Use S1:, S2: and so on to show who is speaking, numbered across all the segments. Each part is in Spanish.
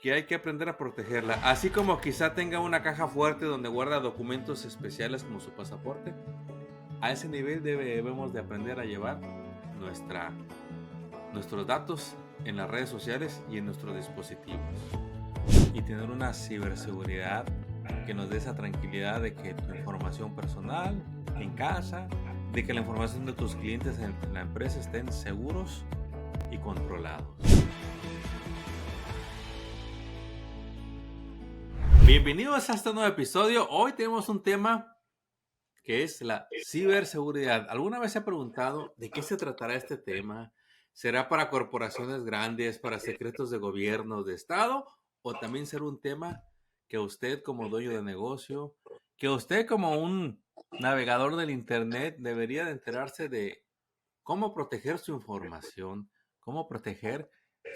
S1: que hay que aprender a protegerla. Así como quizá tenga una caja fuerte donde guarda documentos especiales como su pasaporte, a ese nivel debemos de aprender a llevar nuestros datos en las redes sociales y en nuestros dispositivos. Y tener una ciberseguridad que nos dé esa tranquilidad de que tu información personal en casa, de que la información de tus clientes en la empresa estén seguros y controlados. Bienvenidos a este nuevo episodio. Hoy tenemos un tema que es la ciberseguridad. ¿Alguna vez se ha preguntado de qué se tratará este tema? ¿Será para corporaciones grandes, para secretos de gobierno, de Estado? ¿O también será un tema que usted como dueño de negocio, que usted como un navegador del Internet debería de enterarse de cómo proteger su información, cómo proteger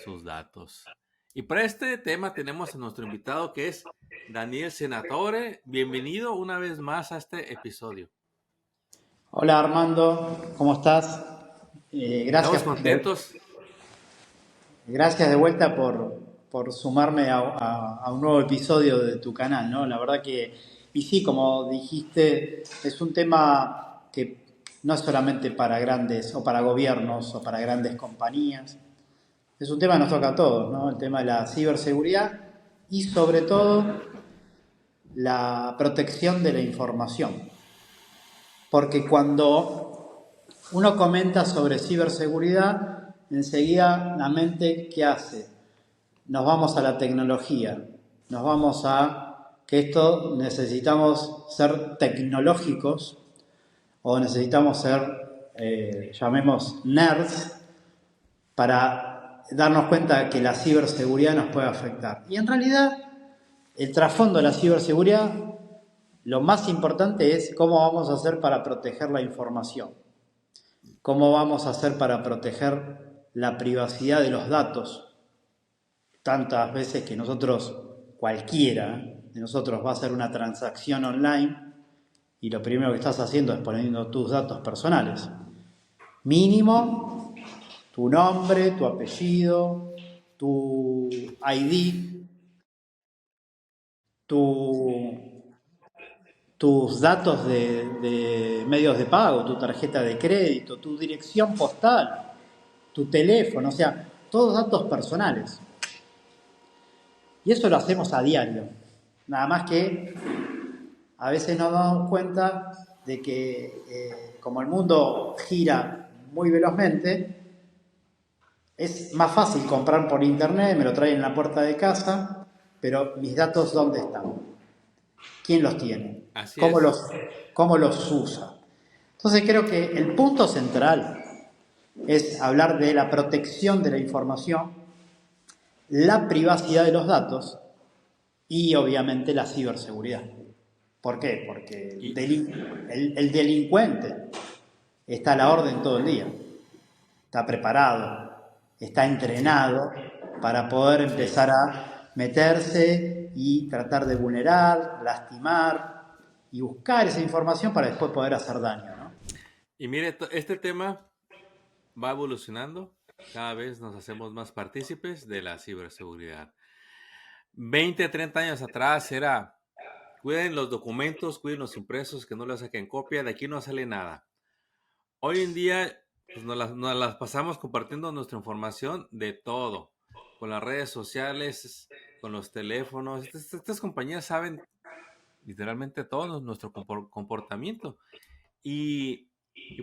S1: sus datos? Y para este tema tenemos a nuestro invitado que es Daniel Senatore. Bienvenido una vez más a este episodio.
S2: Hola Armando, ¿cómo estás?
S1: Estamos contentos.
S2: Gracias de vuelta por sumarme a un nuevo episodio de tu canal, ¿no? La verdad que, y sí, como dijiste, es un tema que no es solamente para grandes o para gobiernos o para grandes compañías, es un tema que nos toca a todos, ¿no? El tema de la ciberseguridad y sobre todo la protección de la información. Porque cuando uno comenta sobre ciberseguridad, enseguida la mente, ¿qué hace? Nos vamos a la tecnología, nos vamos a que esto necesitamos ser tecnológicos o necesitamos ser, llamemos, nerds, para darnos cuenta que la ciberseguridad nos puede afectar. Y en realidad, el trasfondo de la ciberseguridad, lo más importante es cómo vamos a hacer para proteger la información, cómo vamos a hacer para proteger la privacidad de los datos. Tantas veces que cualquiera de nosotros va a hacer una transacción online y lo primero que estás haciendo es poniendo tus datos personales. Mínimo, tu nombre, tu apellido, tu ID, tus datos de medios de pago, tu tarjeta de crédito, tu dirección postal, tu teléfono, o sea, todos datos personales. Y eso lo hacemos a diario. Nada más que a veces nos damos cuenta de que como el mundo gira muy velozmente, es más fácil comprar por internet, me lo traen en la puerta de casa, pero mis datos ¿dónde están? ¿Quién los tiene?
S1: Así es.
S2: ¿Cómo los usa? Entonces creo que el punto central es hablar de la protección de la información, la privacidad de los datos y obviamente la ciberseguridad. ¿Por qué? Porque el delincuente está a la orden todo el día, está preparado, está entrenado para poder empezar a meterse y tratar de vulnerar, lastimar y buscar esa información para después poder hacer daño, ¿no?
S1: Y mire, este tema va evolucionando. Cada vez nos hacemos más partícipes de la ciberseguridad. 20, 30 años atrás era, cuiden los documentos, cuiden los impresos, que no les saquen copia, de aquí no sale nada. Hoy en día pues nos las pasamos compartiendo nuestra información de todo, con las redes sociales, con los teléfonos. Estas compañías saben literalmente todo nuestro comportamiento. Y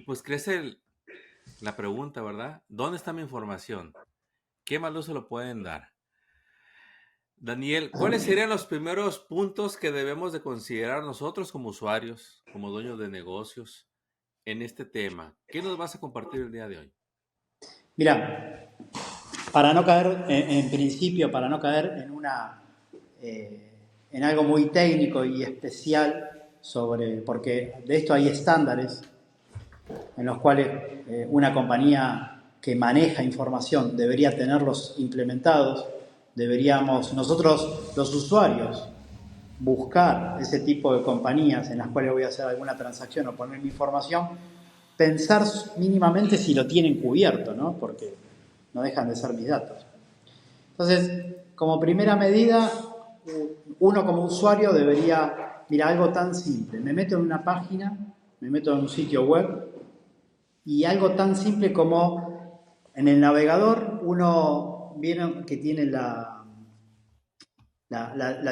S1: pues crece la pregunta, ¿verdad? ¿Dónde está mi información? ¿Qué mal uso lo pueden dar? Daniel, ¿cuáles serían los primeros puntos que debemos de considerar nosotros como usuarios, como dueños de negocios, en este tema? ¿Qué nos vas a compartir el día de hoy?
S2: Mira, para no caer, en principio, para no caer en algo muy técnico y especial porque de esto hay estándares en los cuales una compañía que maneja información debería tenerlos implementados, deberíamos nosotros, los usuarios, buscar ese tipo de compañías en las cuales voy a hacer alguna transacción o poner mi información, pensar mínimamente si lo tienen cubierto, ¿no? Porque no dejan de ser mis datos. Entonces, como primera medida, uno como usuario debería, mira, algo tan simple, me meto en una página, me meto en un sitio web y algo tan simple como en el navegador uno viene que tiene la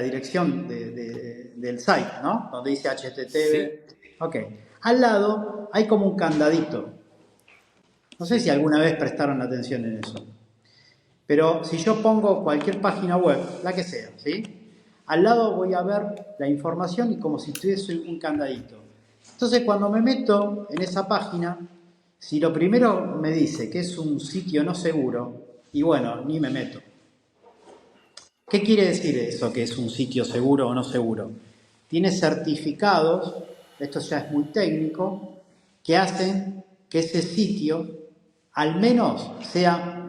S2: dirección del site, ¿no? Donde dice
S1: Sí,
S2: HTTP. Ok. Al lado hay como un candadito. No sé si
S1: sí,
S2: alguna vez prestaron atención en eso. Pero si yo pongo cualquier página web, la que sea, ¿sí? Al lado voy a ver la información y como si tuviese un candadito. Entonces, cuando me meto en esa página, si lo primero me dice que es un sitio no seguro, y bueno, ni me meto. ¿Qué quiere decir eso, que es un sitio seguro o no seguro? Tiene certificados, esto ya es muy técnico, que hacen que ese sitio al menos sea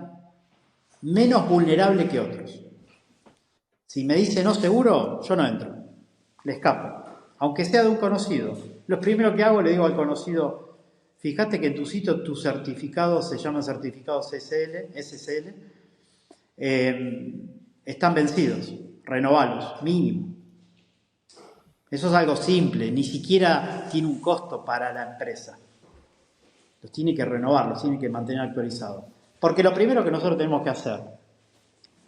S2: menos vulnerable que otros. Si me dice no seguro, yo no entro, le escapo, aunque sea de un conocido. Lo primero que hago, le digo al conocido, fíjate que en tu sitio tus certificados se llaman certificados SSL, están vencidos, renovalos, mínimo. Eso es algo simple, ni siquiera tiene un costo para la empresa. Los tiene que renovar, los tiene que mantener actualizados. Porque lo primero que nosotros tenemos que hacer,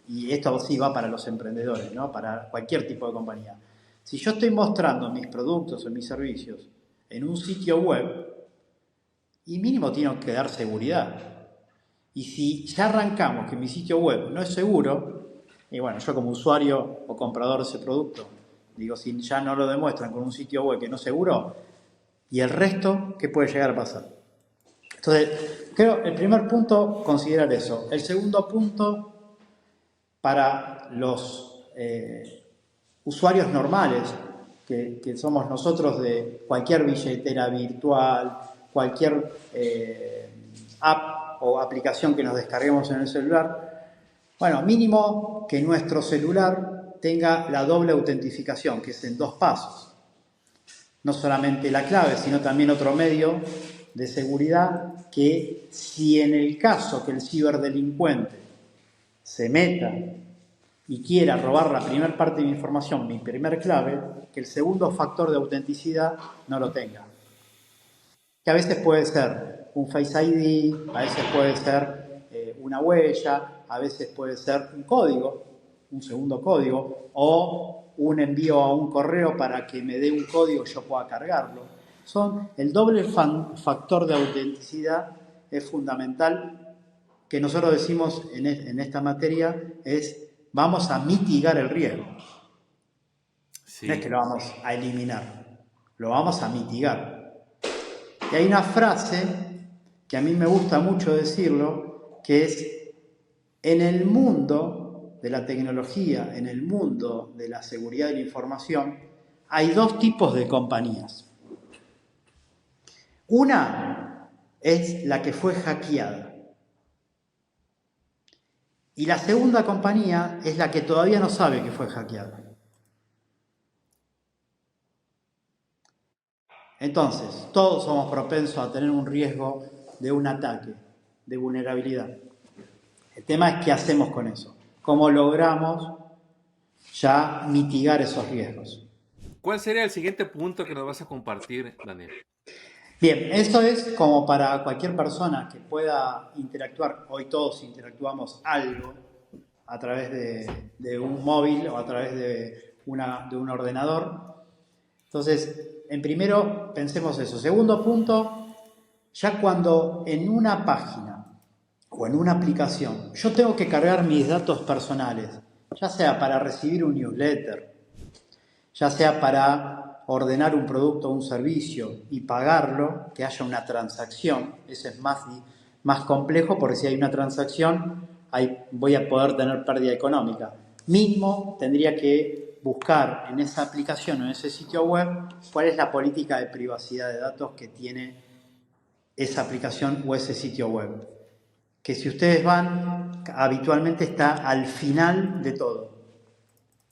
S2: y esto sí va para los emprendedores, ¿no? Para cualquier tipo de compañía. Si yo estoy mostrando mis productos o mis servicios en un sitio web, y mínimo tiene que dar seguridad. Y si ya arrancamos que mi sitio web no es seguro, y bueno, yo como usuario o comprador de ese producto, digo, si ya no lo demuestran con un sitio web que no es seguro, ¿y el resto qué puede llegar a pasar? Entonces, creo el primer punto, considerar eso. El segundo punto, para los usuarios normales, que somos nosotros de cualquier billetera virtual, cualquier app o aplicación que nos descarguemos en el celular, bueno, mínimo que nuestro celular tenga la doble autentificación, que es en 2 pasos. No solamente la clave, sino también otro medio de seguridad que si en el caso que el ciberdelincuente se meta y quiera robar la primera parte de mi información, mi primer clave, que el segundo factor de autenticidad no lo tenga. Que a veces puede ser un Face ID, a veces puede ser una huella, a veces puede ser un código, un segundo código, o un envío a un correo para que me dé un código y yo pueda cargarlo. El doble factor de autenticidad es fundamental, que nosotros decimos en esta materia, es vamos a mitigar el riesgo. No es que
S1: sí.
S2: lo vamos a eliminar, lo vamos a mitigar. Y hay una frase que a mí me gusta mucho decirlo, que es, en el mundo de la tecnología, en el mundo de la seguridad de la información, hay 2 tipos de compañías. Una es la que fue hackeada. Y la segunda compañía es la que todavía no sabe que fue hackeada. Entonces, todos somos propensos a tener un riesgo de un ataque, de vulnerabilidad. El tema es qué hacemos con eso, cómo logramos ya mitigar esos riesgos.
S1: ¿Cuál sería el siguiente punto que nos vas a compartir, Daniel?
S2: Bien, eso es como para cualquier persona que pueda interactuar. Hoy todos interactuamos algo a través de un móvil o a través de un ordenador. Entonces, en primero pensemos eso. Segundo punto, ya cuando en una página o en una aplicación yo tengo que cargar mis datos personales, ya sea para recibir un newsletter, ya sea para ordenar un producto o un servicio y pagarlo, que haya una transacción, eso es más complejo porque si hay una transacción voy a poder tener pérdida económica. Mismo tendría que buscar en esa aplicación o en ese sitio web cuál es la política de privacidad de datos que tiene esa aplicación o ese sitio web. Que si ustedes van, habitualmente está al final de todo.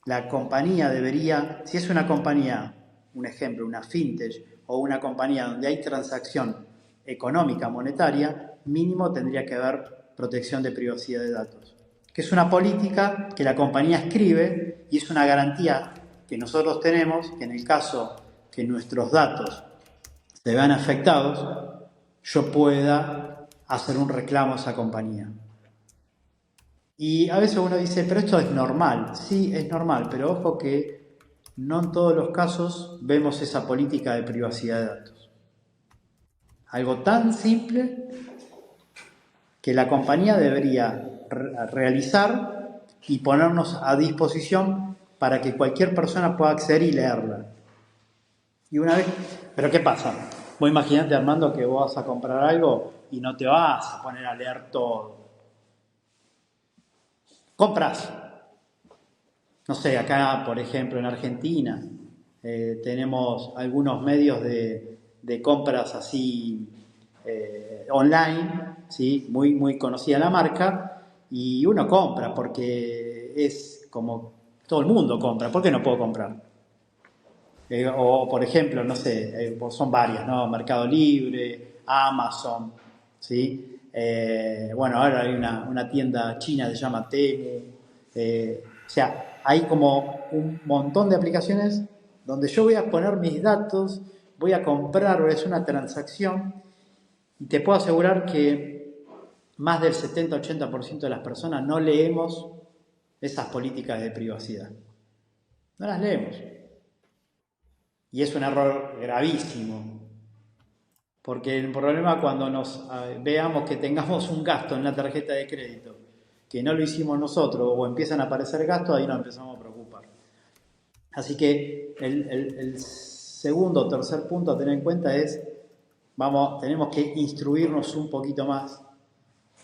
S2: La compañía debería, si es una compañía, un ejemplo, una fintech o una compañía donde hay transacción económica, monetaria, mínimo tendría que haber protección de privacidad de datos. ¿Ok? que es una política que la compañía escribe y es una garantía que nosotros tenemos que en el caso que nuestros datos se vean afectados, yo pueda hacer un reclamo a esa compañía. Y a veces uno dice, pero esto es normal. Sí, es normal, pero ojo que no en todos los casos vemos esa política de privacidad de datos. Algo tan simple que la compañía debería realizar y ponernos a disposición para que cualquier persona pueda acceder y leerla. Y una vez, pero ¿qué pasa? Vos imaginate, Armando, que vos vas a comprar algo y no te vas a poner a leer todo. Compras. No sé, acá, por ejemplo, en Argentina, tenemos algunos medios de compras así online, ¿sí? Muy conocida la marca, y uno compra porque es como todo el mundo compra. ¿Por qué no puedo comprar? O, por ejemplo, no sé, son varias, ¿no? Mercado Libre, Amazon, ¿sí? Bueno, ahora hay una tienda china que se llama Temu. O sea, hay como un montón de aplicaciones donde yo voy a poner mis datos, voy a comprar, voy a hacer una transacción y te puedo asegurar que más del 70-80% de las personas no leemos esas políticas de privacidad. No las leemos. Y es un error gravísimo. Porque el problema cuando nos veamos que tengamos un gasto en la tarjeta de crédito, que no lo hicimos nosotros, o empiezan a aparecer gastos, ahí nos empezamos a preocupar. Así que el segundo o tercer punto a tener en cuenta es, tenemos que instruirnos un poquito más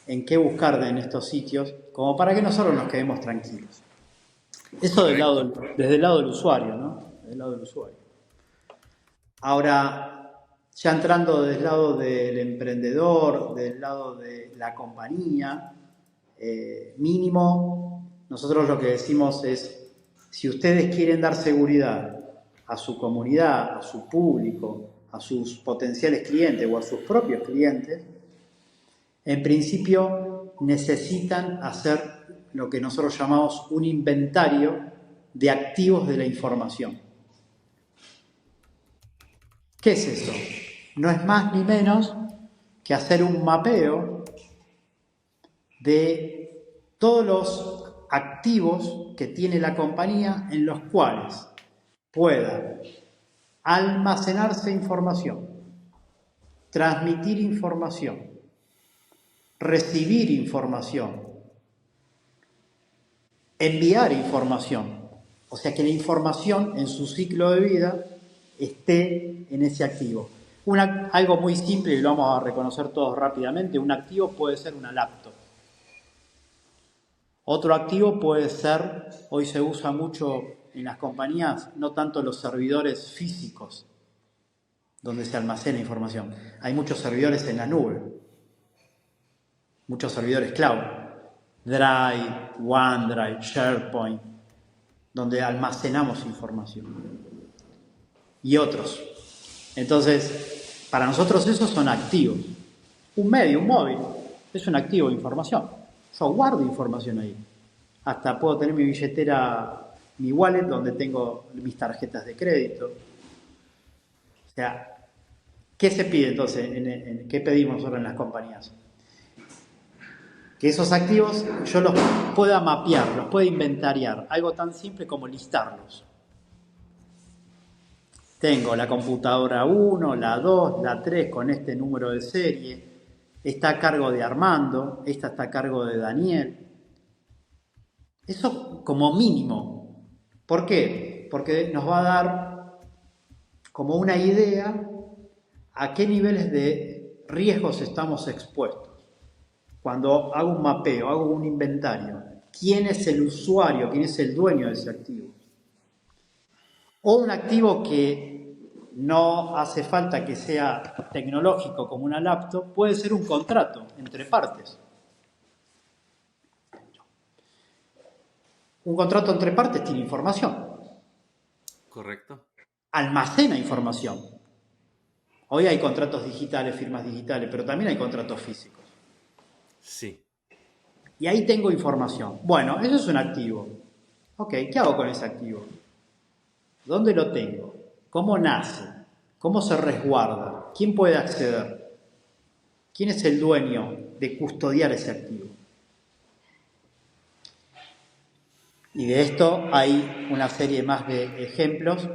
S2: en qué buscar en estos sitios, como para que nosotros nos quedemos tranquilos. Eso desde el lado del usuario, ¿no? Del lado del usuario. Ahora, ya entrando del lado del emprendedor, del lado de la compañía, mínimo, nosotros lo que decimos es, si ustedes quieren dar seguridad a su comunidad, a su público, a sus potenciales clientes o a sus propios clientes, en principio necesitan hacer lo que nosotros llamamos un inventario de activos de la información. ¿Qué es eso? No es más ni menos que hacer un mapeo de todos los activos que tiene la compañía en los cuales pueda almacenarse información, transmitir información, recibir información, enviar información. O sea que la información en su ciclo de vida esté en ese activo. Algo muy simple y lo vamos a reconocer todos rápidamente, un activo puede ser una laptop. Otro activo puede ser, hoy se usa mucho en las compañías, no tanto los servidores físicos, donde se almacena información. Hay muchos servidores en la nube, muchos servidores cloud, Drive, OneDrive, SharePoint, donde almacenamos información. Y otros. Entonces, para nosotros esos son activos. Un medio, un móvil, es un activo de información. Yo guardo información ahí. Hasta puedo tener mi billetera, mi wallet, donde tengo mis tarjetas de crédito. O sea, ¿qué se pide entonces? ¿Qué pedimos nosotros en las compañías? Que esos activos yo los pueda mapear, los pueda inventariar. Algo tan simple como listarlos. Tengo la computadora 1, la 2, la 3 con este número de serie. Está a cargo de Armando, esta está a cargo de Daniel. Eso como mínimo. ¿Por qué? Porque nos va a dar como una idea a qué niveles de riesgos estamos expuestos. Cuando hago un mapeo, hago un inventario, ¿quién es el usuario, quién es el dueño de ese activo? O un activo que no hace falta que sea tecnológico como una laptop, puede ser un contrato entre partes. Un contrato entre partes tiene información.
S1: Correcto.
S2: Almacena información. Hoy hay contratos digitales, firmas digitales, pero también hay contratos físicos.
S1: Sí.
S2: Y ahí tengo información. Bueno, eso es un activo. Ok, ¿qué hago con ese activo? ¿Dónde lo tengo? ¿Cómo nace? ¿Cómo se resguarda? ¿Quién puede acceder? ¿Quién es el dueño de custodiar ese activo? Y de esto hay una serie más de ejemplos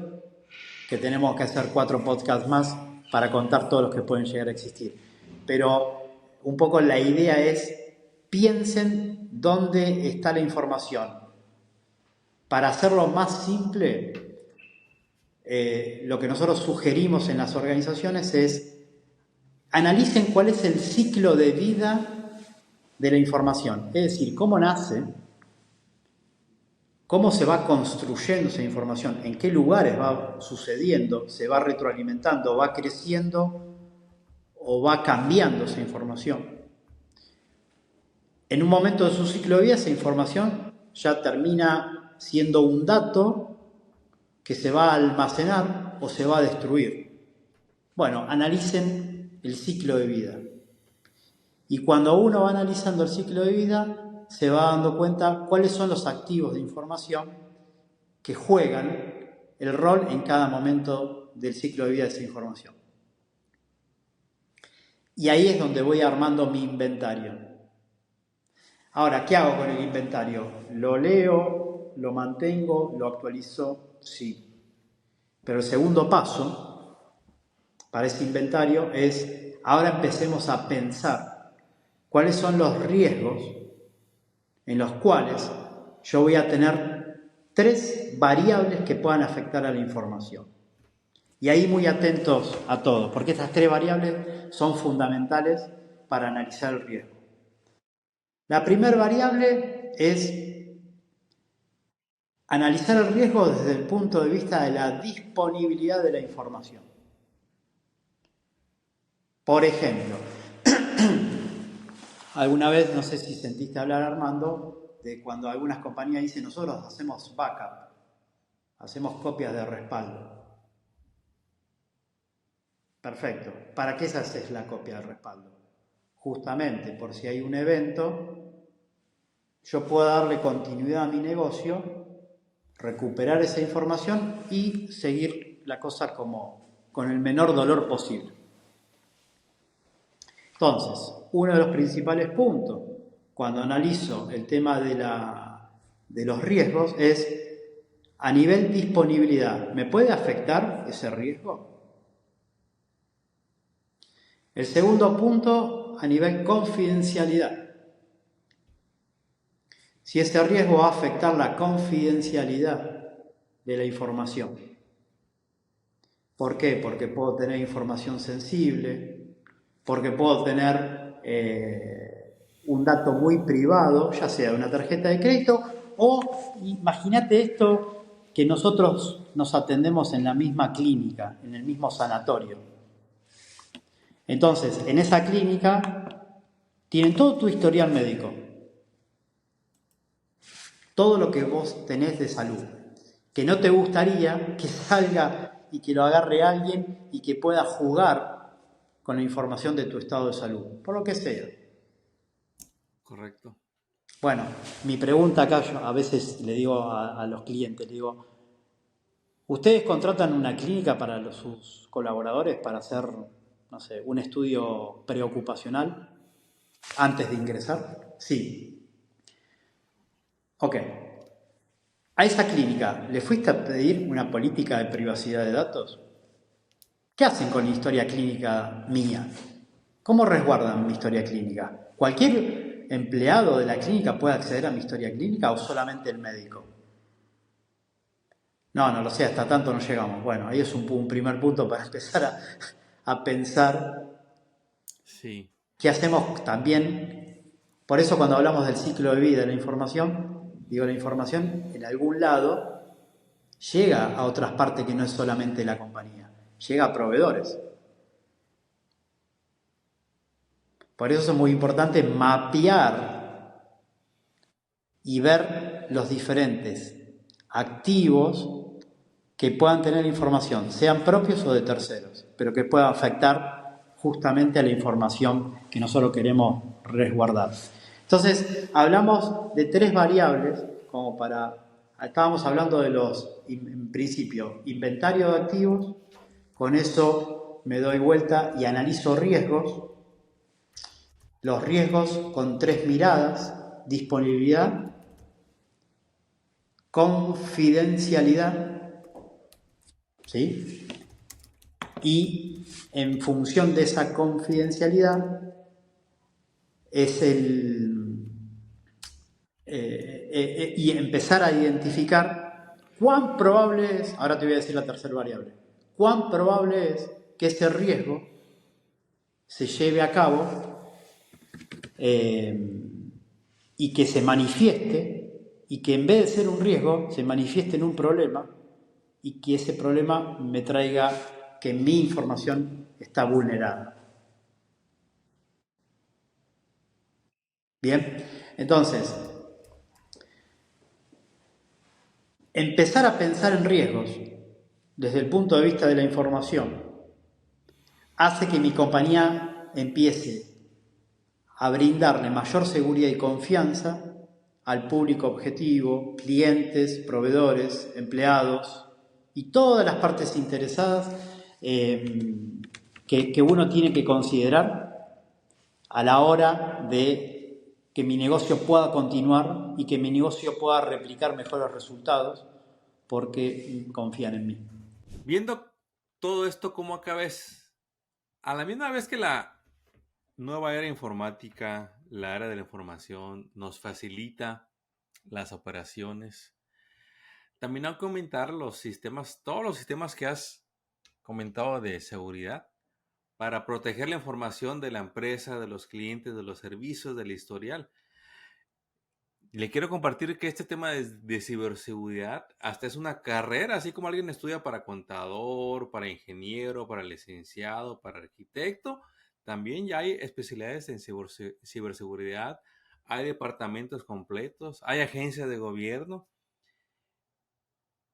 S2: que tenemos que hacer 4 podcasts más para contar todos los que pueden llegar a existir. Pero un poco la idea es, piensen dónde está la información. Para hacerlo más simple, lo que nosotros sugerimos en las organizaciones es analicen cuál es el ciclo de vida de la información. Es decir, cómo nace, cómo se va construyendo esa información, en qué lugares va sucediendo, se va retroalimentando, va creciendo o va cambiando esa información. En un momento de su ciclo de vida, esa información ya termina siendo un dato que se va a almacenar o se va a destruir. Bueno, analicen el ciclo de vida. Y cuando uno va analizando el ciclo de vida, se va dando cuenta cuáles son los activos de información que juegan el rol en cada momento del ciclo de vida de esa información. Y ahí es donde voy armando mi inventario. Ahora, ¿qué hago con el inventario? ¿Lo leo? ¿Lo mantengo? ¿Lo actualizo? Sí. Pero el segundo paso para ese inventario es, ahora empecemos a pensar cuáles son los riesgos en los cuales yo voy a tener 3 variables que puedan afectar a la información. Y ahí muy atentos a todo, porque estas 3 variables son fundamentales para analizar el riesgo. La primera variable es analizar el riesgo desde el punto de vista de la disponibilidad de la información. Por ejemplo, alguna vez, no sé si sentiste hablar, Armando, de cuando algunas compañías dicen, nosotros hacemos backup, hacemos copias de respaldo. Perfecto. ¿Para qué se hace la copia de respaldo? Justamente por si hay un evento, yo puedo darle continuidad a mi negocio, recuperar esa información y seguir la cosa como con el menor dolor posible. Entonces, uno de los principales puntos cuando analizo el tema de los riesgos es a nivel disponibilidad. ¿Me puede afectar ese riesgo? El segundo punto, a nivel confidencialidad. Si ese riesgo va a afectar la confidencialidad de la información. ¿Por qué? Porque puedo tener información sensible, porque puedo tener un dato muy privado, ya sea de una tarjeta de crédito, o imagínate esto, que nosotros nos atendemos en la misma clínica, en el mismo sanatorio. Entonces, en esa clínica tienen todo tu historial médico, todo lo que vos tenés de salud, que no te gustaría que salga y que lo agarre alguien y que pueda jugar con la información de tu estado de salud, por lo que sea.
S1: Correcto.
S2: Bueno, mi pregunta acá, yo a veces le digo a los clientes, le digo, ¿ustedes contratan una clínica para sus colaboradores para hacer, no sé, un estudio preocupacional antes de ingresar? Sí. Ok. ¿A esa clínica le fuiste a pedir una política de privacidad de datos? ¿Qué hacen con la historia clínica mía? ¿Cómo resguardan mi historia clínica? ¿Cualquier empleado de la clínica puede acceder a mi historia clínica o solamente el médico? No lo sé, hasta tanto no llegamos. Bueno, ahí es un primer punto para empezar a pensar.
S1: Sí.
S2: ¿Qué hacemos también? Por eso cuando hablamos del ciclo de vida de la información, digo, la información en algún lado llega a otras partes que no es solamente la compañía, llega a proveedores. Por eso es muy importante mapear y ver los diferentes activos que puedan tener información, sean propios o de terceros, pero que puedan afectar justamente a la información que nosotros queremos resguardar. Entonces, hablamos de tres variables, como estábamos hablando de en principio, inventario de activos, con eso me doy vuelta y analizo riesgos, los riesgos con tres miradas: disponibilidad, confidencialidad, ¿sí? Y en función de esa confidencialidad es y empezar a identificar cuán probable es, ahora te voy a decir la tercera variable, cuán probable es que ese riesgo se lleve a cabo y que se manifieste, y que en vez de ser un riesgo se manifieste en un problema, y que ese problema me traiga que mi información está vulnerada. Bien, entonces, empezar a pensar en riesgos desde el punto de vista de la información hace que mi compañía empiece a brindarle mayor seguridad y confianza al público objetivo, clientes, proveedores, empleados y todas las partes interesadas que uno tiene que considerar a la hora de que mi negocio pueda continuar y que mi negocio pueda replicar mejores resultados porque confían en mí.
S1: Viendo todo esto, ¿cómo acabes? A la misma vez que la nueva era informática, la era de la información, nos facilita las operaciones, también al comentar los sistemas, todos los sistemas que has comentado de seguridad, para proteger la información de la empresa, de los clientes, de los servicios, del historial. Le quiero compartir que este tema de ciberseguridad hasta es una carrera, así como alguien estudia para contador, para ingeniero, para licenciado, para arquitecto. También ya hay especialidades en ciberseguridad, hay departamentos completos, hay agencias de gobierno.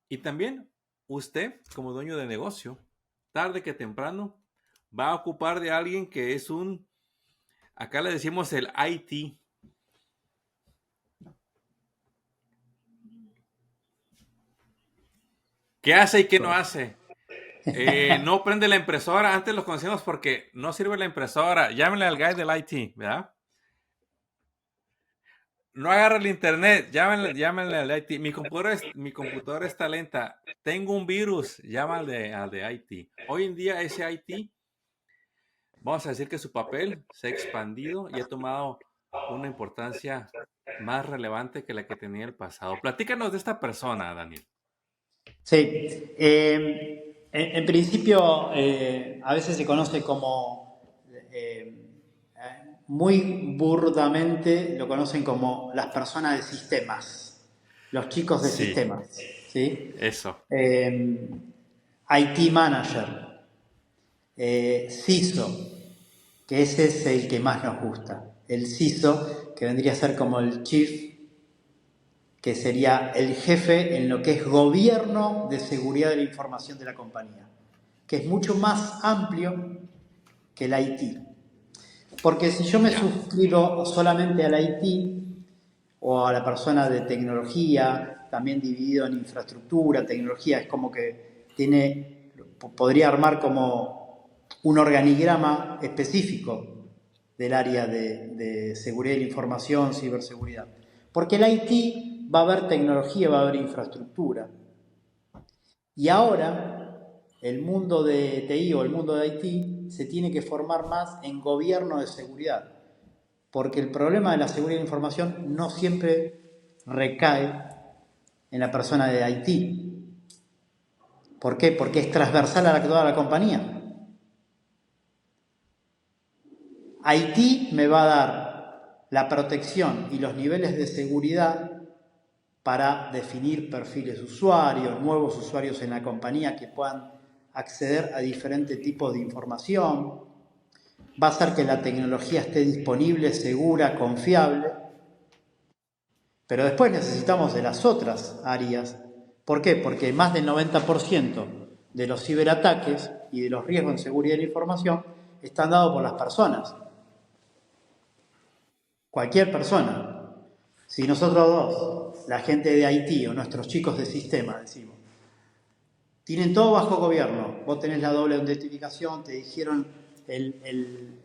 S1: Y también usted, como dueño de negocio, tarde que temprano, va a ocupar de alguien que es acá le decimos el IT. ¿Qué hace y qué no hace? No prende la impresora. Antes los conocíamos porque no sirve la impresora. Llámenle al guy del IT, ¿verdad? No agarra el internet. Llámenle al IT. Mi computadora está lenta. Tengo un virus. Llámale al de IT. Hoy en día ese IT, vamos a decir que su papel se ha expandido y ha tomado una importancia más relevante que la que tenía en el pasado. Platícanos de esta persona, Daniel.
S2: Sí, en principio a veces se conoce como, muy burdamente lo conocen como las personas de sistemas, los chicos de
S1: Sí,
S2: sistemas, ¿sí?
S1: eso.
S2: IT Manager, CISO, que ese es el que más nos gusta, el CISO, que vendría a ser como el Chief, que sería el jefe en lo que es gobierno de seguridad de la información de la compañía, que es mucho más amplio que el IT. Porque si yo me
S1: Ya.
S2: suscribo solamente al IT o a la persona de tecnología, también dividido en infraestructura, tecnología, es como que podría armar como un organigrama específico del área de seguridad de la información, ciberseguridad. Porque el IT va a haber tecnología, va a haber infraestructura. Y ahora el mundo de TI o el mundo de IT se tiene que formar más en gobierno de seguridad. Porque el problema de la seguridad de la información no siempre recae en la persona de IT. ¿Por qué? Porque es transversal a toda la compañía. IT me va a dar la protección y los niveles de seguridad para definir perfiles de usuarios, nuevos usuarios en la compañía que puedan acceder a diferentes tipos de información. Va a hacer que la tecnología esté disponible, segura, confiable. Pero después necesitamos de las otras áreas. ¿Por qué? Porque más del 90% de los ciberataques y de los riesgos en seguridad de la información están dados por las personas. cualquier persona. Si nosotros dos, la gente de Haití o nuestros chicos de sistema, decimos, tienen todo bajo gobierno, vos tenés la doble identificación, te dijeron el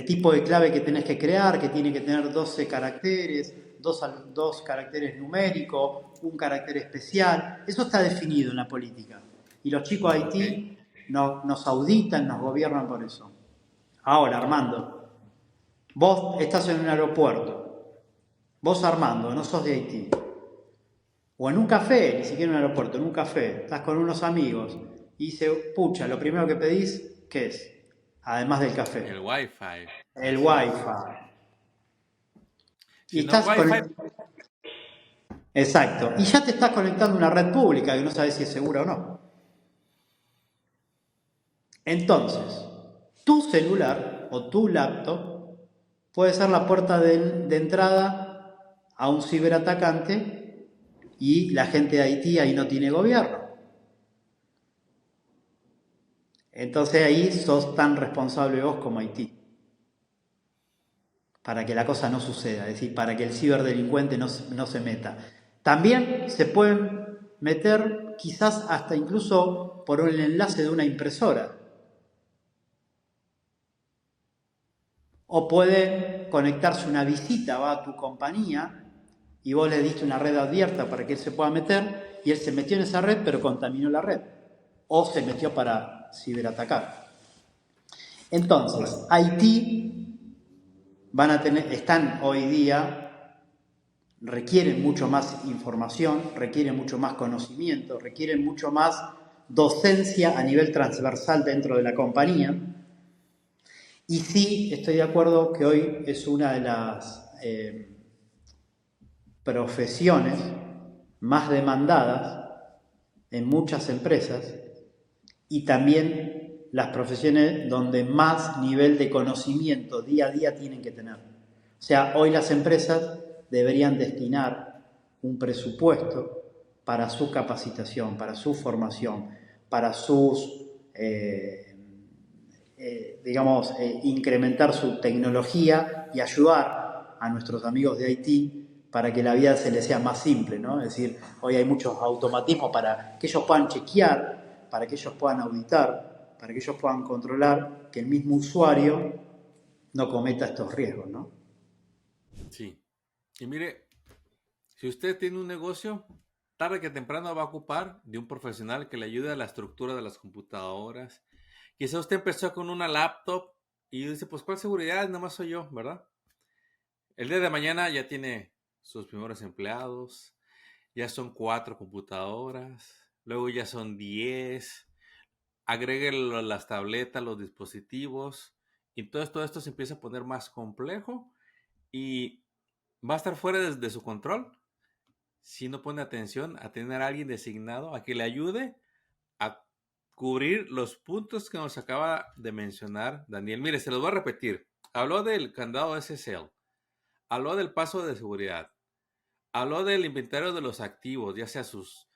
S2: tipo de clave que tenés que crear, que tiene que tener 12 caracteres, dos caracteres numéricos, un carácter especial. Eso está definido en la política. Y los chicos de
S1: Ok.
S2: Haití nos auditan, nos gobiernan por eso. Ahora, Armando, vos estás en un aeropuerto. Vos, Armando, no sos de Haití. O en un café, ni siquiera en un aeropuerto, en un café. Estás con unos amigos y dice, pucha, lo primero que pedís, ¿qué es? Además del
S1: El
S2: café.
S1: Wi-Fi.
S2: El
S1: Así es.
S2: Wi-Fi. Y
S1: Si no
S2: estás
S1: Wi-Fi,
S2: con... Exacto. Y ya te estás conectando a una red pública que no sabes si es segura o no. Entonces, tu celular o tu laptop puede ser la puerta de entrada a un ciberatacante y la gente de Haití ahí no tiene gobierno. Entonces ahí sos tan responsable vos como Haití, para que la cosa no suceda, es decir, para que el ciberdelincuente no se meta. También se pueden meter quizás hasta incluso por un enlace de una impresora. O puede conectarse una visita, va a tu compañía y vos le diste una red abierta para que él se pueda meter y él se metió en esa red pero contaminó la red. O se metió para ciberatacar. Entonces, Haití están hoy día, requieren mucho más información, requieren mucho más conocimiento, requieren mucho más docencia a nivel transversal dentro de la compañía. Y sí, estoy de acuerdo que hoy es una de las profesiones más demandadas en muchas empresas y también las profesiones donde más nivel de conocimiento día a día tienen que tener. O sea, hoy las empresas deberían destinar un presupuesto para su capacitación, para su formación, para sus, incrementar su tecnología y ayudar a nuestros amigos de Haití para que la vida se les sea más simple, ¿no? Es decir, hoy hay muchos automatismos para que ellos puedan chequear, para que ellos puedan auditar, para que ellos puedan controlar que el mismo usuario no cometa estos riesgos, ¿no?
S1: sí. Y mire, si usted tiene un negocio, tarde que temprano va a ocupar de un profesional que le ayude a la estructura de las computadoras. Quizá usted empezó con una laptop y dice, pues ¿cuál seguridad? Nada más soy yo, ¿verdad? El día de mañana ya tiene sus primeros empleados, ya son 4 computadoras, luego ya son 10, agregue las tabletas, los dispositivos, y todo esto se empieza a poner más complejo y va a estar fuera de su control si no pone atención a tener a alguien designado a que le ayude a cubrir los puntos que nos acaba de mencionar Daniel. Mire, se los voy a repetir. Habló del candado SSL, habló del paso de seguridad, habló del inventario de los activos, ya sea sus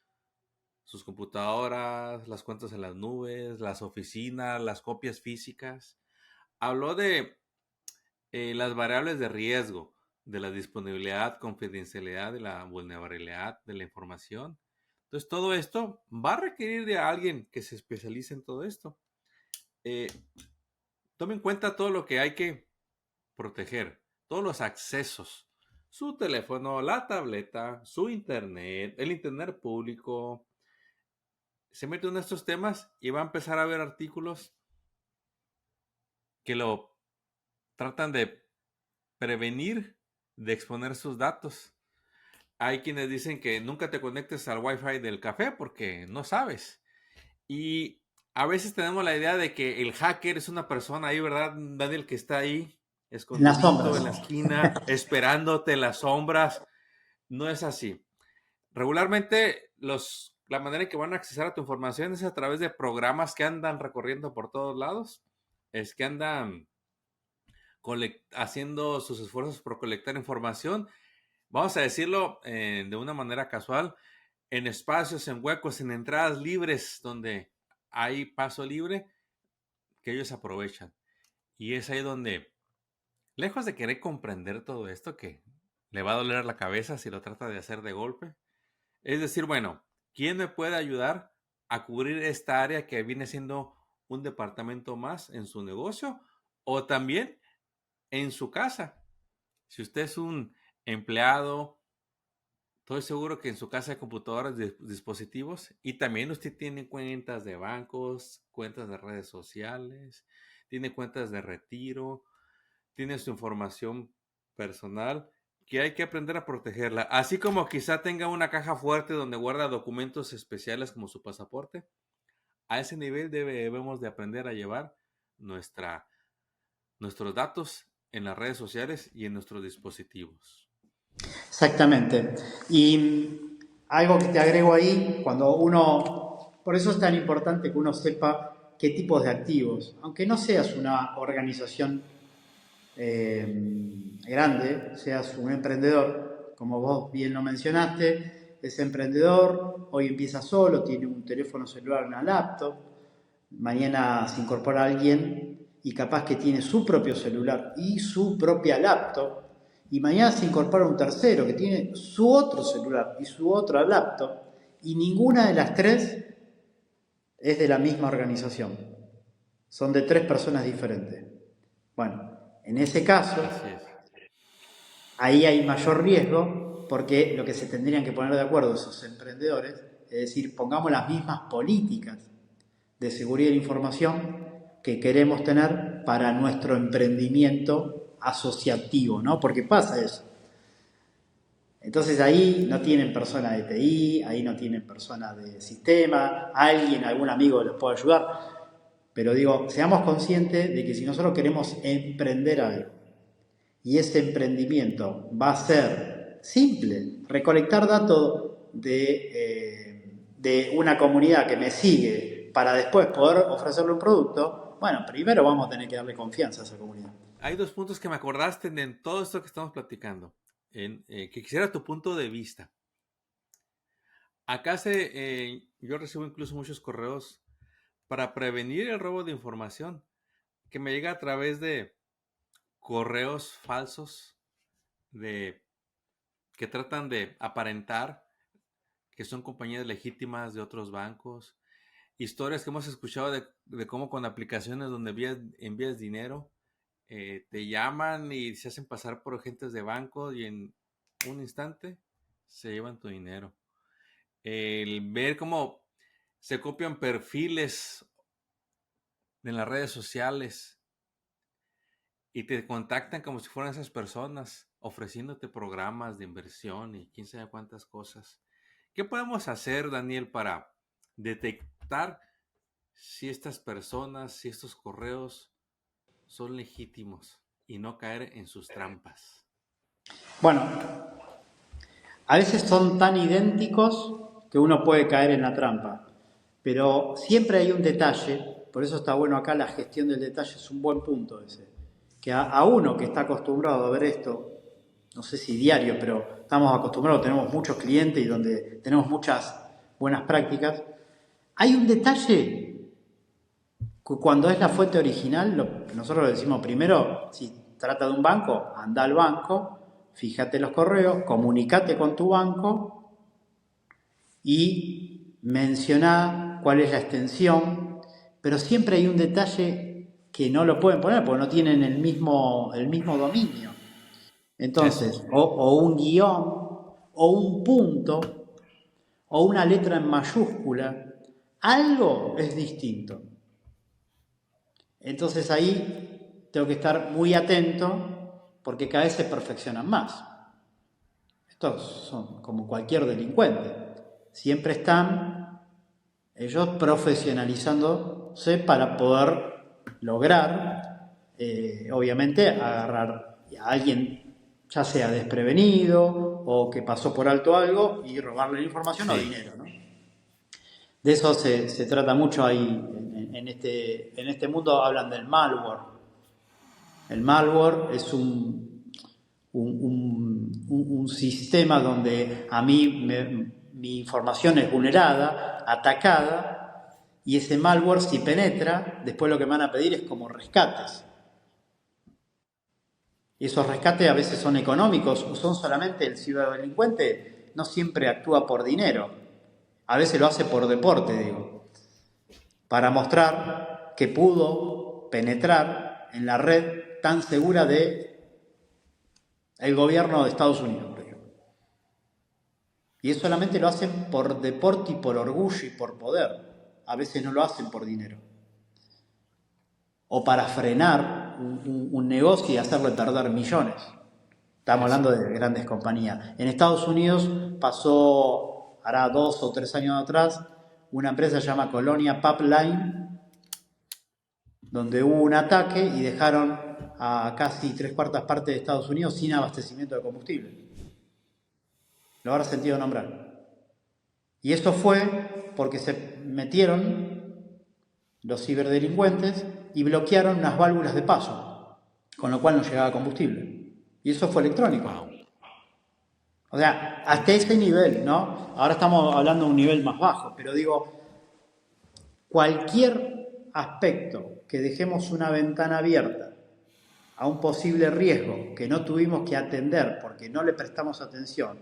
S1: computadoras, las cuentas en las nubes, las oficinas, las copias físicas. Habló de las variables de riesgo, de la disponibilidad, confidencialidad, de la vulnerabilidad de la información. Entonces, todo esto va a requerir de alguien que se especialice en todo esto. Eh, Tome en cuenta todo lo que hay que proteger, todos los accesos, su teléfono, la tableta, su internet, el internet público. Se mete en estos temas y va a empezar a ver artículos que lo tratan de prevenir de exponer sus datos. Hay quienes dicen que nunca te conectes al Wi-Fi del café porque no sabes. Y a veces tenemos la idea de que el hacker es una persona ahí, ¿verdad, Daniel? Que está ahí
S2: En las
S1: escondidito en
S2: sombras.
S1: la esquina, esperándote en las sombras. No es así. Regularmente la manera en que van a acceder a tu información es a través de programas que andan recorriendo por todos lados. Es que andan haciendo sus esfuerzos por colectar información. Vamos a decirlo de una manera casual, en espacios, en huecos, en entradas libres donde hay paso libre que ellos aprovechan. Y es ahí donde lejos de querer comprender todo esto, que le va a doler la cabeza si lo trata de hacer de golpe, es decir, bueno, ¿quién me puede ayudar a cubrir esta área que viene siendo un departamento más en su negocio o también en su casa? Si usted es un empleado, estoy seguro que en su casa hay computadoras, dispositivos, y también usted tiene cuentas de bancos, cuentas de redes sociales, tiene cuentas de retiro, tiene su información personal que hay que aprender a protegerla. Así como quizá tenga una caja fuerte donde guarda documentos especiales como su pasaporte, a ese nivel debemos de aprender a llevar nuestros datos en las redes sociales y en nuestros dispositivos.
S2: Exactamente. Y algo que te agrego ahí, cuando uno, por eso es tan importante que uno sepa qué tipos de activos, aunque no seas una organización grande, seas un emprendedor, como vos bien lo mencionaste, es emprendedor, hoy empieza solo, tiene un teléfono celular, una laptop, mañana se incorpora alguien y capaz que tiene su propio celular y su propia laptop, y mañana se incorpora un tercero que tiene su otro celular y su otra laptop, y ninguna de las tres es de la misma organización. Son de tres personas diferentes. Bueno, en ese caso,
S1: Así es.
S2: ahí hay mayor riesgo porque lo que se tendrían que poner de acuerdo esos emprendedores es decir, pongamos las mismas políticas de seguridad de la información que queremos tener para nuestro emprendimiento asociativo, ¿no? Porque pasa eso. Entonces ahí no tienen persona de TI, ahí no tienen persona de sistema, alguien, algún amigo les puede ayudar, pero digo, seamos conscientes de que si nosotros queremos emprender algo y ese emprendimiento va a ser simple, recolectar datos de una comunidad que me sigue para después poder ofrecerle un producto, bueno, primero vamos a tener que darle confianza a esa comunidad.
S1: Hay dos puntos que me acordaste en todo esto que estamos platicando, que quisiera tu punto de vista. Acá yo recibo incluso muchos correos para prevenir el robo de información que me llega a través de correos falsos de que tratan de aparentar que son compañías legítimas de otros bancos, historias que hemos escuchado de cómo con aplicaciones donde envías dinero, te llaman y se hacen pasar por agentes de banco y en un instante se llevan tu dinero. El ver cómo se copian perfiles en las redes sociales y te contactan como si fueran esas personas, ofreciéndote programas de inversión y quién sabe cuántas cosas. ¿Qué podemos hacer, Daniel, para detectar si estas personas, si estos correos son legítimos y no caer en sus trampas?
S2: Bueno, a veces son tan idénticos que uno puede caer en la trampa, pero siempre hay un detalle, por eso está bueno acá la gestión del detalle, es un buen punto ese, que a uno que está acostumbrado a ver esto, no sé si diario, pero estamos acostumbrados, tenemos muchos clientes y donde tenemos muchas buenas prácticas, hay un detalle que cuando es la fuente original, nosotros lo decimos primero, si trata de un banco, anda al banco, fíjate los correos, comunícate con tu banco y menciona cuál es la extensión, pero siempre hay un detalle que no lo pueden poner porque no tienen el mismo dominio.
S1: Eso.
S2: Entonces, o un guión, o un punto, o una letra en mayúscula, algo es distinto. Entonces ahí tengo que estar muy atento porque cada vez se perfeccionan más. Estos son como cualquier delincuente. Siempre están ellos profesionalizándose para poder lograr, obviamente, agarrar a alguien ya sea desprevenido o que pasó por alto algo y robarle la información o
S1: Sí.
S2: dinero, ¿no? De eso se trata mucho ahí en este mundo, hablan del malware. El malware es un sistema donde a mí mi información es vulnerada, atacada, y ese malware si penetra, después lo que me van a pedir es como rescates. Y esos rescates a veces son económicos o son solamente el ciberdelincuente no siempre actúa por dinero. A veces lo hace por deporte, digo, para mostrar que pudo penetrar en la red tan segura de el gobierno de Estados Unidos, por ejemplo. Y eso solamente lo hacen por deporte y por orgullo y por poder. A veces no lo hacen por dinero. O para frenar un negocio y hacerle perder millones. Estamos hablando de grandes compañías. En Estados Unidos pasó, hará 2 o 3 años atrás, una empresa que se llama Colonia Pipeline, donde hubo un ataque y dejaron a casi 3/4 partes de Estados Unidos sin abastecimiento de combustible. Lo habrá sentido nombrar. Y esto fue porque se metieron los ciberdelincuentes y bloquearon unas válvulas de paso, con lo cual no llegaba combustible. Y eso fue electrónico.
S1: Wow.
S2: O sea, hasta ese nivel, ¿no? Ahora estamos hablando de un nivel más bajo, pero digo, cualquier aspecto que dejemos una ventana abierta a un posible riesgo que no tuvimos que atender porque no le prestamos atención,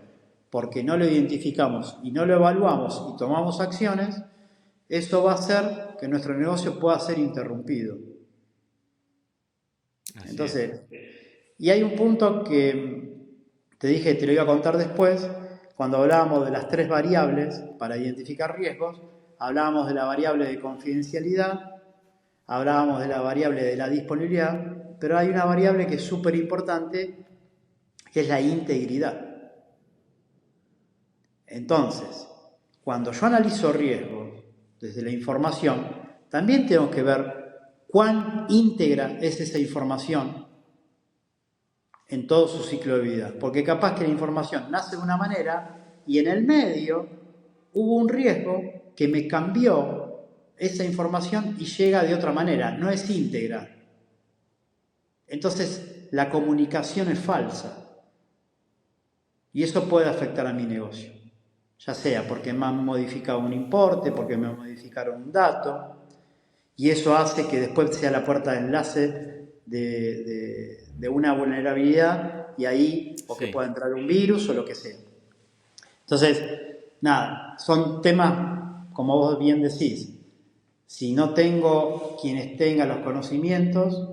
S2: porque no lo identificamos y no lo evaluamos y tomamos acciones, eso va a hacer que nuestro negocio pueda ser interrumpido.
S1: Así
S2: Entonces,
S1: es.
S2: y hay un punto que te dije, te lo iba a contar después, cuando hablábamos de las 3 variables para identificar riesgos, hablábamos de la variable de confidencialidad, hablábamos de la variable de la disponibilidad, pero hay una variable que es súper importante, que es la integridad. Entonces, cuando yo analizo riesgos desde la información, también tengo que ver cuán íntegra es esa información en todo su ciclo de vida. Porque capaz que la información nace de una manera y en el medio hubo un riesgo que me cambió esa información y llega de otra manera, no es íntegra. Entonces, la comunicación es falsa. Y eso puede afectar a mi negocio. Ya sea porque me han modificado un importe, porque me modificaron un dato, y eso hace que después sea la puerta de enlace de una vulnerabilidad y ahí, o que
S1: Sí.
S2: pueda entrar un virus o lo que sea. Entonces, nada, son temas, como vos bien decís, si no tengo quienes tengan los conocimientos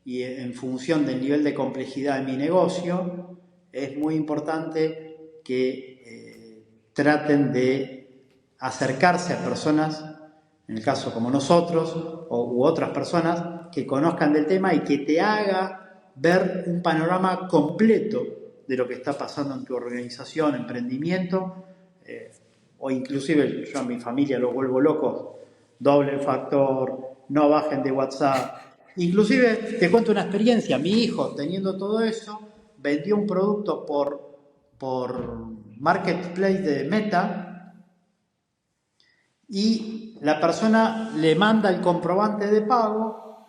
S2: y en función del nivel de complejidad de mi negocio, es muy importante que traten de acercarse a personas, en el caso como nosotros, u otras personas que conozcan del tema y que te haga ver un panorama completo de lo que está pasando en tu organización, emprendimiento, o inclusive yo a mi familia los vuelvo locos, doble factor, no bajen de WhatsApp. Inclusive te cuento una experiencia, mi hijo teniendo todo eso, vendió un producto por Marketplace de Meta y la persona le manda el comprobante de pago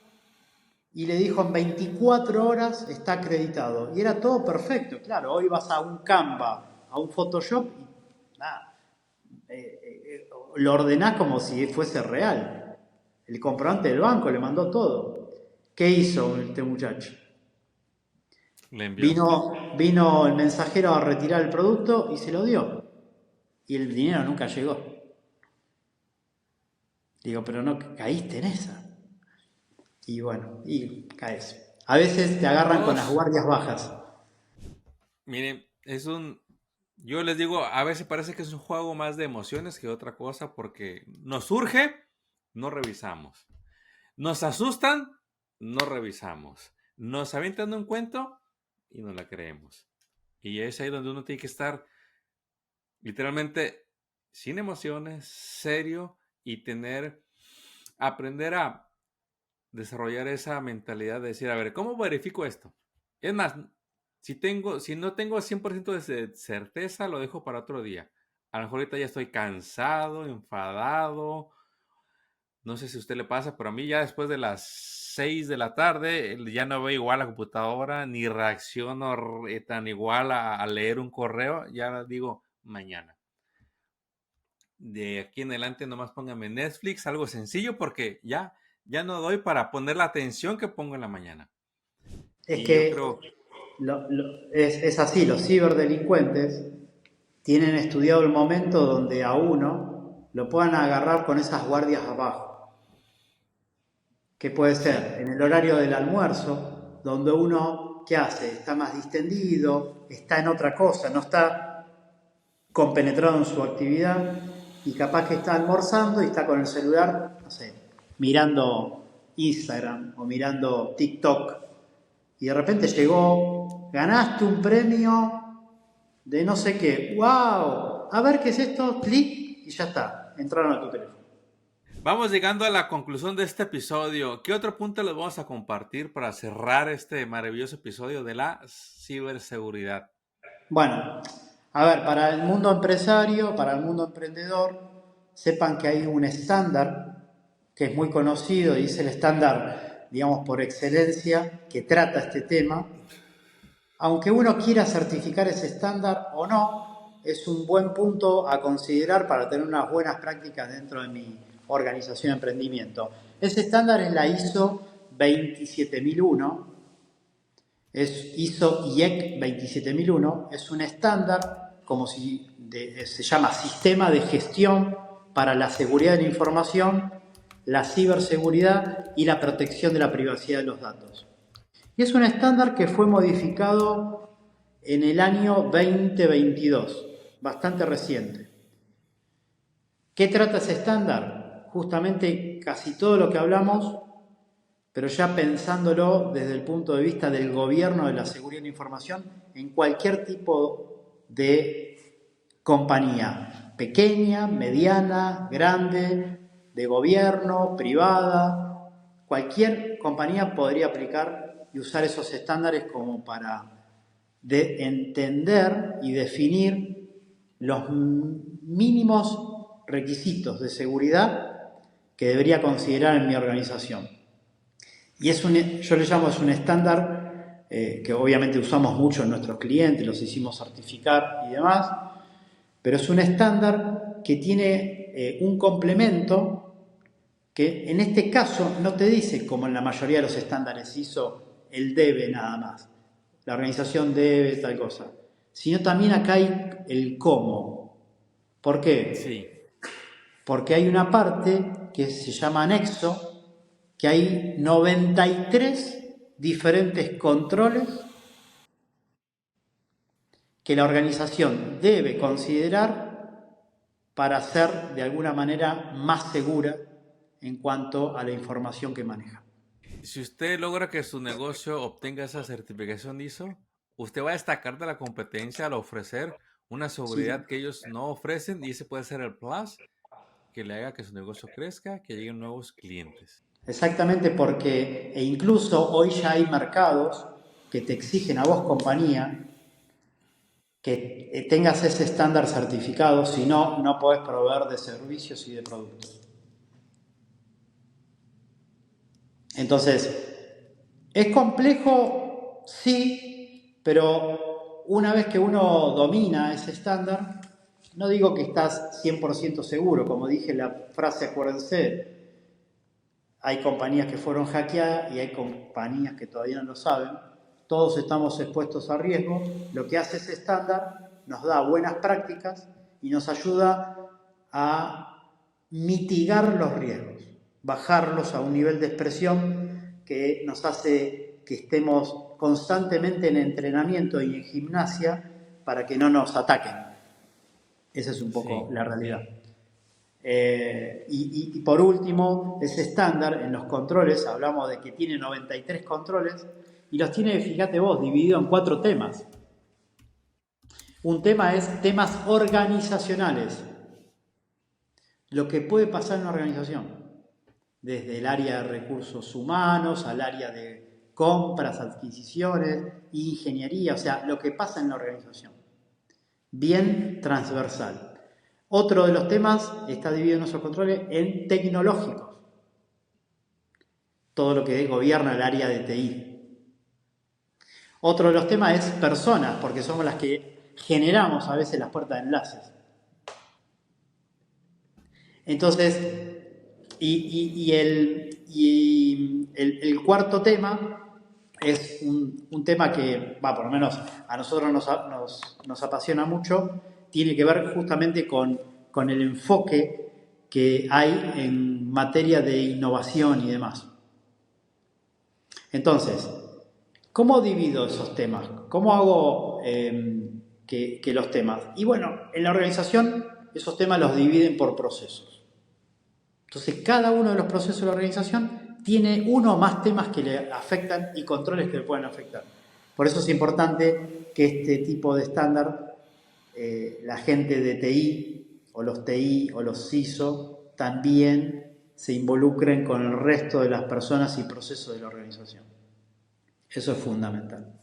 S2: y le dijo en 24 horas está acreditado. Y era todo perfecto, claro, hoy vas a un Canva, a un Photoshop y nada, lo ordenás como si fuese real. El comprobante del banco le mandó todo. ¿Qué hizo este muchacho?
S1: Le envió.
S2: Vino el mensajero a retirar el producto y se lo dio. Y el dinero nunca llegó. Digo, pero no caíste en esa. Y bueno, y caes. A veces te agarran con las
S1: Todos,
S2: guardias bajas.
S1: miren, yo les digo, a veces parece que es un juego más de emociones que otra cosa porque nos surge, no revisamos. Nos asustan, no revisamos. Nos avientan un cuento y no la creemos. Y es ahí donde uno tiene que estar literalmente sin emociones, serio y aprender a desarrollar esa mentalidad de decir, a ver, ¿cómo verifico esto? Es más, si no tengo 100% de certeza, lo dejo para otro día. A lo mejor ahorita ya estoy cansado, enfadado. No sé si a usted le pasa, pero a mí ya después de las 6 de la tarde ya no veo igual la computadora, ni reacciono tan igual a leer un correo. Ya digo, mañana. De aquí en adelante nomás póngame Netflix, algo sencillo, porque ya no doy para poner la atención que pongo en la mañana.
S2: Es
S1: Y yo
S2: que
S1: creo,
S2: es así, los ciberdelincuentes tienen estudiado el momento donde a uno lo puedan agarrar con esas guardias abajo. ¿Qué puede ser? En el horario del almuerzo, donde uno, ¿qué hace? Está más distendido, está en otra cosa, no está compenetrado en su actividad y capaz que está almorzando y está con el celular, no sé, mirando Instagram o mirando TikTok y de repente llegó, ganaste un premio de no sé qué, wow, a ver qué es esto, clic y ya está, entraron a tu teléfono.
S1: Vamos llegando a la conclusión de este episodio. ¿Qué otro punto les vamos a compartir para cerrar este maravilloso episodio de la ciberseguridad?
S2: Bueno, a ver, para el mundo empresario, para el mundo emprendedor, sepan que hay un estándar que es muy conocido y es el estándar, digamos, por excelencia, que trata este tema. Aunque uno quiera certificar ese estándar o no, es un buen punto a considerar para tener unas buenas prácticas dentro de mi organización de emprendimiento. Ese estándar es la ISO 27001, es ISO IEC 27001, es un estándar como si se llama Sistema de Gestión para la Seguridad de la Información, la Ciberseguridad y la Protección de la Privacidad de los Datos. Y es un estándar que fue modificado en el año 2022, bastante reciente. ¿Qué trata ese estándar? Justamente casi todo lo que hablamos, pero ya pensándolo desde el punto de vista del gobierno de la seguridad de la información en cualquier tipo de compañía, pequeña, mediana, grande, de gobierno, privada, cualquier compañía podría aplicar y usar esos estándares como para entender y definir los mínimos requisitos de seguridad que debería considerar en mi organización. Y yo le llamo, es un estándar que obviamente usamos mucho en nuestros clientes, los hicimos certificar y demás, pero es un estándar que tiene un complemento que en este caso no te dice, como en la mayoría de los estándares ISO, el debe nada más. La organización debe tal cosa. Sino también acá hay el cómo. ¿Por qué?
S1: Sí.
S2: Porque hay una parte que se llama anexo, que hay 93 diferentes controles que la organización debe considerar para ser de alguna manera más segura en cuanto a la información que maneja.
S1: Si usted logra que su negocio obtenga esa certificación ISO, usted va a destacar de la competencia al ofrecer una seguridad
S2: Sí,
S1: que ellos no ofrecen y ese puede ser el plus que le haga que su negocio crezca, que lleguen nuevos clientes.
S2: exactamente, porque incluso hoy ya hay mercados que te exigen a vos compañía que tengas ese estándar certificado, si no, no podés proveer de servicios y de productos. Entonces, ¿es complejo? Sí, pero una vez que uno domina ese estándar, no digo que estás 100% seguro, como dije la frase, acuérdense, hay compañías que fueron hackeadas y hay compañías que todavía no lo saben. Todos estamos expuestos a riesgo. Lo que hace ese estándar nos da buenas prácticas y nos ayuda a mitigar los riesgos, bajarlos a un nivel de expresión que nos hace que estemos constantemente en entrenamiento y en gimnasia para que no nos ataquen. Esa es un poco
S1: Sí.
S2: la realidad. Y por último, ese estándar en los controles, hablamos de que tiene 93 controles y los tiene, fíjate vos, dividido en 4 temas. Un tema es temas organizacionales, lo que puede pasar en una organización, desde el área de recursos humanos al área de compras, adquisiciones, ingeniería, o sea, lo que pasa en la organización. Bien transversal. Otro de los temas está dividido en nuestros controles en tecnológicos. Todo lo que gobierna el área de TI. Otro de los temas es personas, porque somos las que generamos a veces las puertas de enlaces. Entonces, el cuarto tema es un tema que, por lo menos a nosotros nos apasiona mucho, tiene que ver justamente con el enfoque que hay en materia de innovación y demás. Entonces, ¿cómo divido esos temas? ¿Cómo hago que los temas? Y bueno, en la organización esos temas los dividen por procesos. Entonces, cada uno de los procesos de la organización tiene uno o más temas que le afectan y controles que le pueden afectar. Por eso es importante que este tipo de estándar, la gente de TI o los CISO también se involucren con el resto de las personas y procesos de la organización. Eso es fundamental.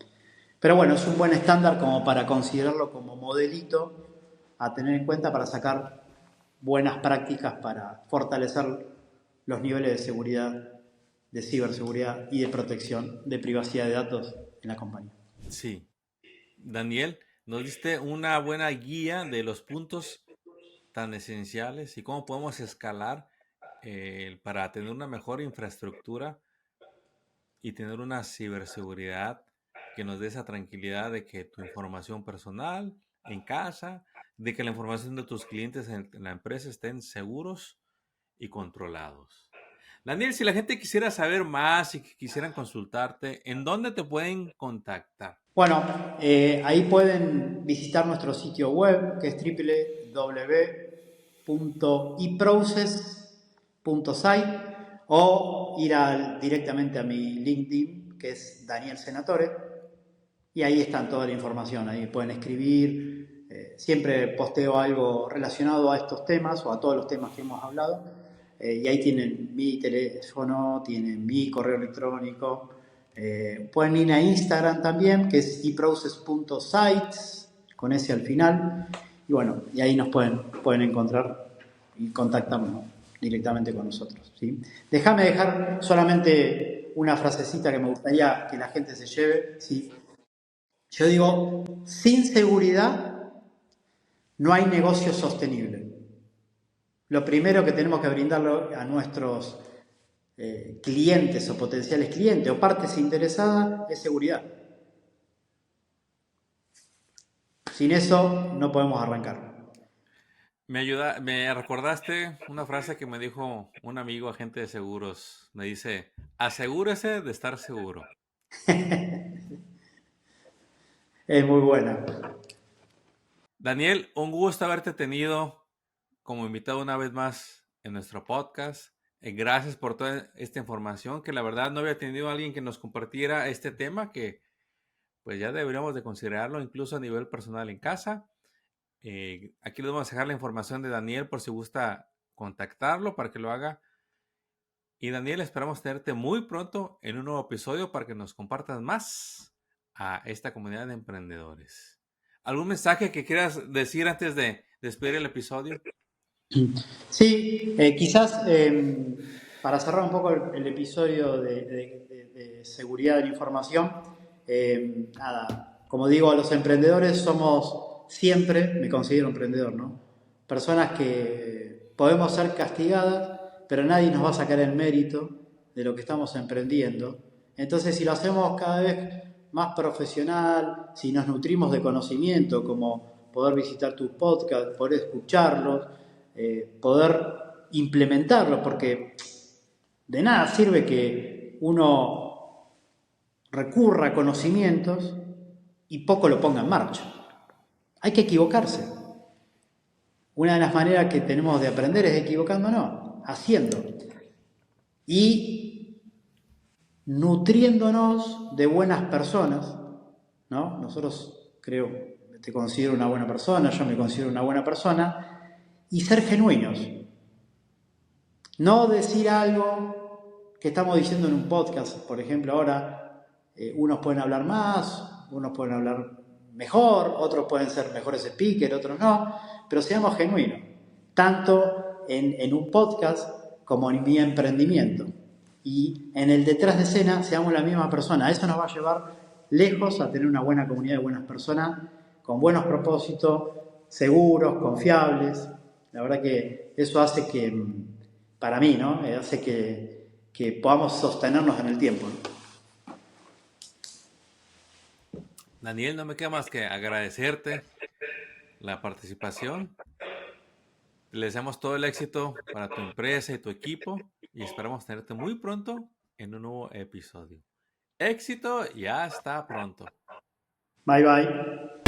S2: Pero bueno, es un buen estándar como para considerarlo como modelito a tener en cuenta para sacar buenas prácticas para fortalecer los niveles de seguridad, de ciberseguridad y de protección de privacidad de datos en la compañía.
S1: Sí. Daniel, nos diste una buena guía de los puntos tan esenciales y cómo podemos escalar para tener una mejor infraestructura y tener una ciberseguridad que nos dé esa tranquilidad de que tu información personal en casa, de que la información de tus clientes en la empresa estén seguros y controlados. Daniel, si la gente quisiera saber más y que quisieran consultarte, ¿en dónde te pueden contactar?
S2: Bueno, ahí pueden visitar nuestro sitio web que es www.iprocess.site o ir directamente a mi LinkedIn que es Daniel Senatore y ahí están toda la información, ahí pueden escribir, siempre posteo algo relacionado a estos temas o a todos los temas que hemos hablado y ahí tienen mi teléfono, tienen mi correo electrónico. Pueden ir a Instagram también, que es eprocess.sites, con ese al final. Y bueno, y ahí nos pueden encontrar y contactarnos directamente con nosotros, ¿sí? Déjame dejar solamente una frasecita que me gustaría que la gente se lleve, ¿sí? Yo digo, sin seguridad no hay negocio sostenible. Lo primero que tenemos que brindarlo a nuestros clientes o potenciales clientes o partes interesadas es seguridad. Sin eso no podemos arrancar.
S1: Me recordaste una frase que me dijo un amigo agente de seguros. Me dice, asegúrese de estar seguro.
S2: Es muy buena.
S1: Daniel, un gusto haberte tenido como invitado una vez más en nuestro podcast. Gracias por toda esta información, que la verdad no había tenido a alguien que nos compartiera este tema que pues ya deberíamos de considerarlo incluso a nivel personal en casa. Aquí les vamos a dejar la información de Daniel por si gusta contactarlo para que lo haga. Y Daniel, esperamos tenerte muy pronto en un nuevo episodio para que nos compartas más a esta comunidad de emprendedores. ¿Algún mensaje que quieras decir antes de despedir el episodio?
S2: Sí, quizás para cerrar un poco el episodio de seguridad de la información, nada, como digo, a los emprendedores somos siempre, me considero emprendedor, ¿no? Personas que podemos ser castigadas, pero nadie nos va a sacar el mérito de lo que estamos emprendiendo. Entonces, si lo hacemos cada vez más profesional, si nos nutrimos de conocimiento, como poder visitar tus podcasts, poder escucharlos, poder implementarlos, porque de nada sirve que uno recurra a conocimientos y poco lo ponga en marcha. Hay que equivocarse. Una de las maneras que tenemos de aprender es equivocándonos, haciendo. Y nutriéndonos de buenas personas, ¿no? Nosotros creo, te considero una buena persona, yo me considero una buena persona, y ser genuinos. No decir algo que estamos diciendo en un podcast, por ejemplo, ahora unos pueden hablar más, unos pueden hablar mejor, otros pueden ser mejores speakers, otros no, pero seamos genuinos, tanto en un podcast como en mi emprendimiento. Y en el detrás de escena seamos la misma persona. Eso nos va a llevar lejos a tener una buena comunidad de buenas personas, con buenos propósitos, seguros, confiables. La verdad que eso hace que, para mí, ¿no? Hace que podamos sostenernos en el tiempo, ¿no?
S1: Daniel, no me queda más que agradecerte la participación. Le deseamos todo el éxito para tu empresa y tu equipo y esperamos tenerte muy pronto en un nuevo episodio. Éxito y hasta pronto.
S2: Bye bye.